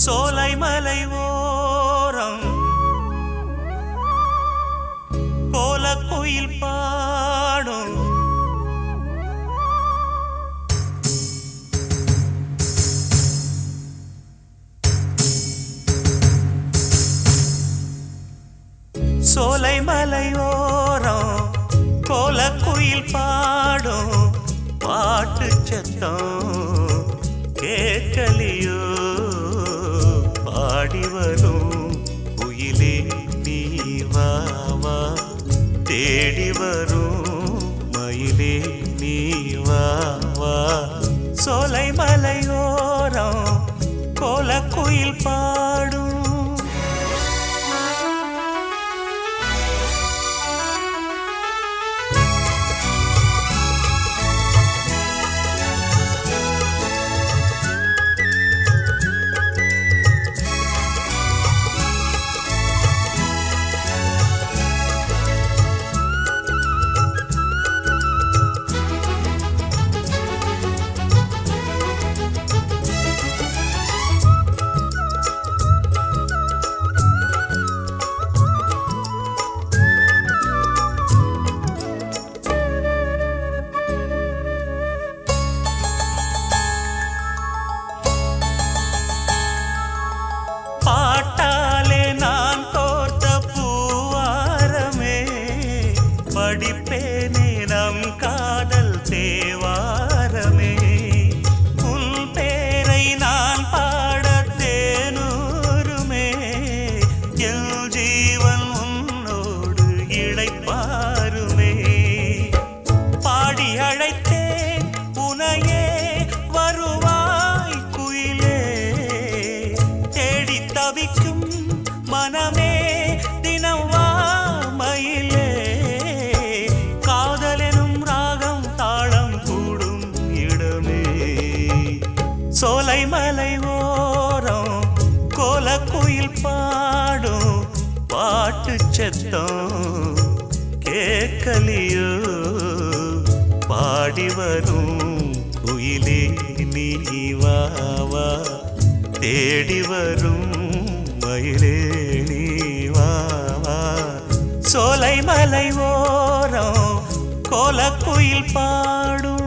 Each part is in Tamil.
சோலைமலை ஓரம் கோலக்குயில் பாடும் சோலைமலை ஓரம் கோலக்குயில் பாடும் பாட்டு சத்தம் கேட்கலியோ பாடி வரும் குயிலே நீ வா வா தேடி வரும் மயிலே நீ வா வா சோலைமலை ஓரம் கோலக்குயில் பாடும் படிப்பேனே நம் காதல் தேவாரமே உன் பேரை நான் பாட தேனூருமே என் ஜீவன் உன்னோடு இளைப்பாருமே பாடி அழைத்தேன் உனையே வருவாய் குயிலே தேடி தவிக்கும் மனமே தினம் வா மயிலே சோலைமலை ஓரம் கோலக்குயில் பாடும் பாட்டு சத்தம் கேட்கலியோ பாடி வரும் குயிலே நீ வா வா தேடி வரும் மயிலே நீ வா வா சோலைமலை ஓரம் கோலக்குயில் பாடும்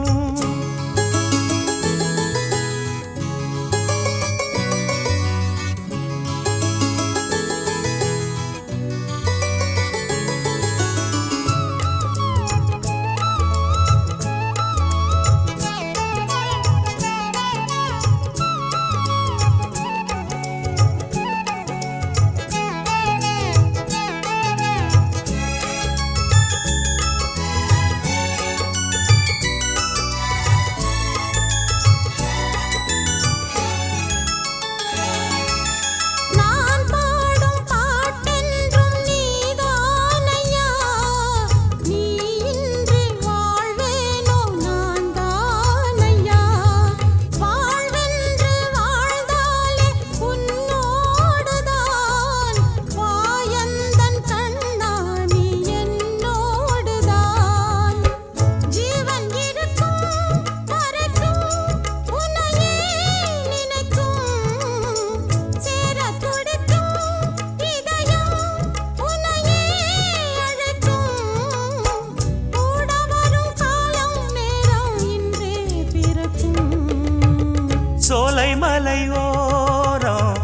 சோலைமலை ஓரம்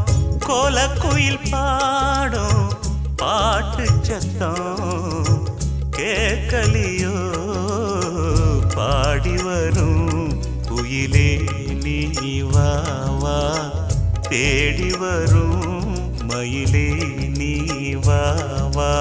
கோலக்குயில் பாடும் பாட்டு சத்தம் கேட்கலியோ பாடி வரும் குயிலே நீ வா வா தேடி வரும் மயிலே நீ வா வா